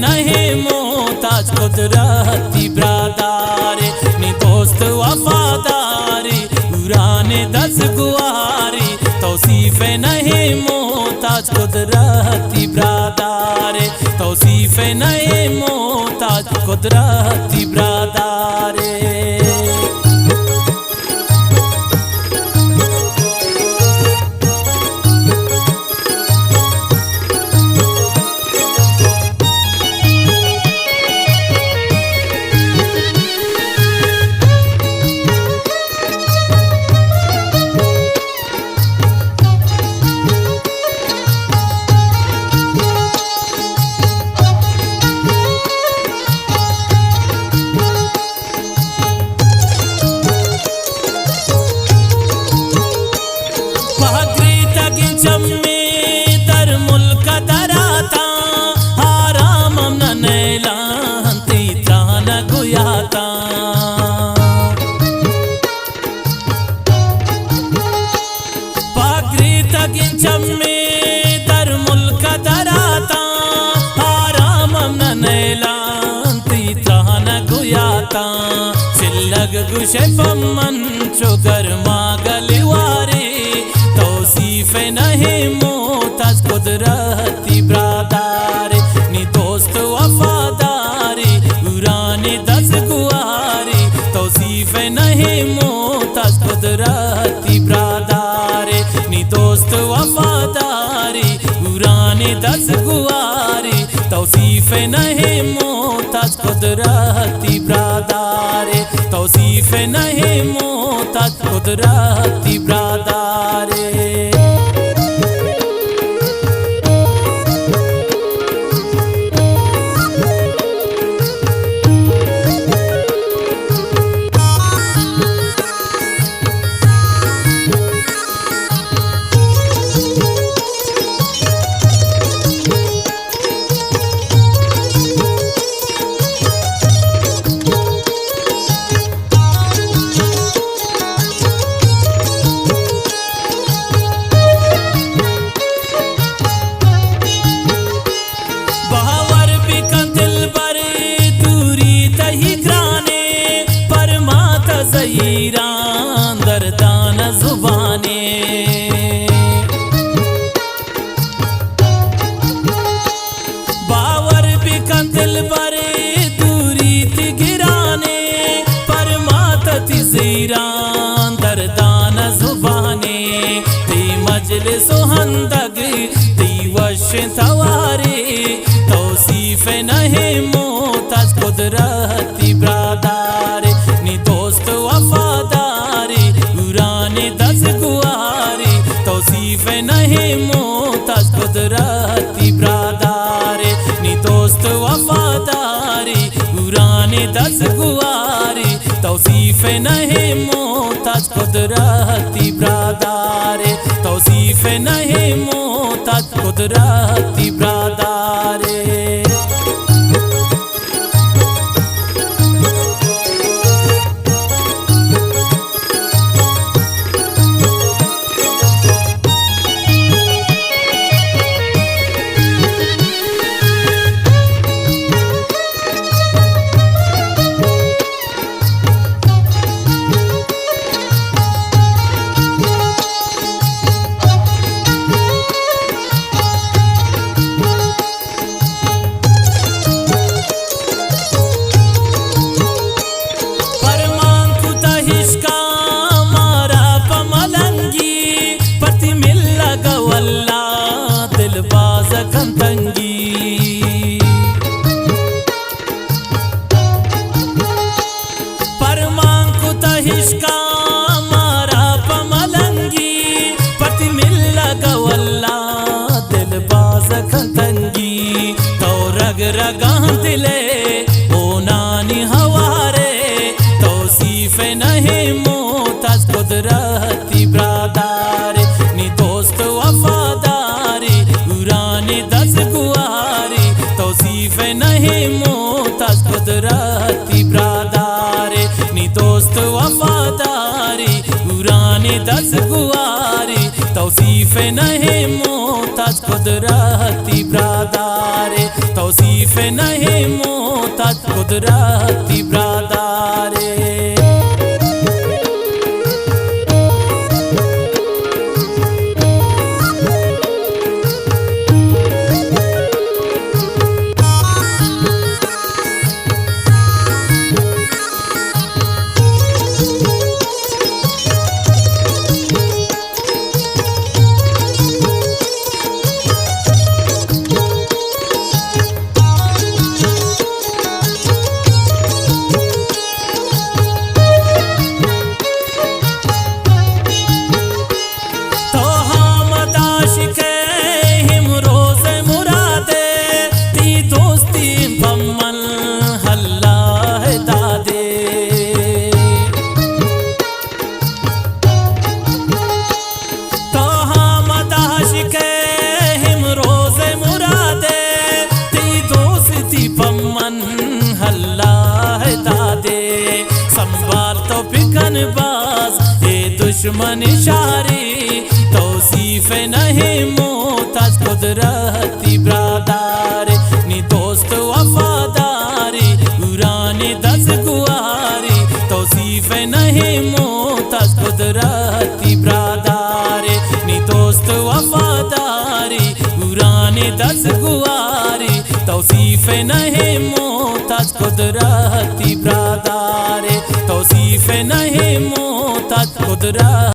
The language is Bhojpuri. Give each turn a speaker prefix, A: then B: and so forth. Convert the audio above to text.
A: नहीं मोहताज कुदरती ब्रादारे नी दोस्त वफादारी उराने दस गुआरी तौसीफ नहीं मोहताज कुदरती ब्रादारे तौसीफ नहीं मोहताज कुदरती ब्रादारे। गुशे पमन चुगर मागलिवारे तौसीफ नहीं मोहताज कुदरती ब्रादारे नी दोस्त वफादारी उराने दस गुआरी तौसीफ नहीं मोहताज कुदरती ब्रादारे नी दोस्त वफादारी उराने दस गुआरी तौसीफ नहीं मोहताज कुदरती ब्रादारे तौसीफ नहीं मोहताज कुदरती ब्रादारे। दरदान जुबाने बावर बिकन दिल बरे दूरी थी गिराने पर मातती जीरान दरदान जुबाने ती मजलिस हंदग ती वश तवारे तौसीफ नहीं मोहताज कुदरती ब्रादारे नी दोस्त वफादारी उराने दस गुआरी तौसीफ नहीं मोहताज कुदरती ब्रादारे नी दोस्त वफादारी उराने दस गुआरी तौसीफ नहीं मोहताज कुदरती ब्रादारे तौसीफ नहीं मोहताज कुदरती ब्रादारे। रगांतिले ओ नानी हवारे तौसीफ नहीं मोहताज कुदरती ब्रादारे नी दोस्त वफादारी उराने दस गुआरी तौसीफ नहीं मोहताज कुदरती ब्रादारे नी दोस्त वफादारी उराने दस गुआरी तौसीफ नहीं मोहताज कुदरती ब्रादारे तौसीफ नहीं मोहताज कुदरती ब्रादारे। संभाल तो फिकन बाज ये दुश्मन शारी तौसीफ नहीं मोहताज कुदरती ब्रादारे। नी दोस्त वफादारी उरानी दस गुआरी तौसीफ नहीं मोहताज कुदरती ब्रादारे। नी दोस्त वफादारी उरानी दस गुआरी तौसीफ नहीं मोहताज कुदरती ब्रादारे। तौसीफ नहीं मोहताज कुदरत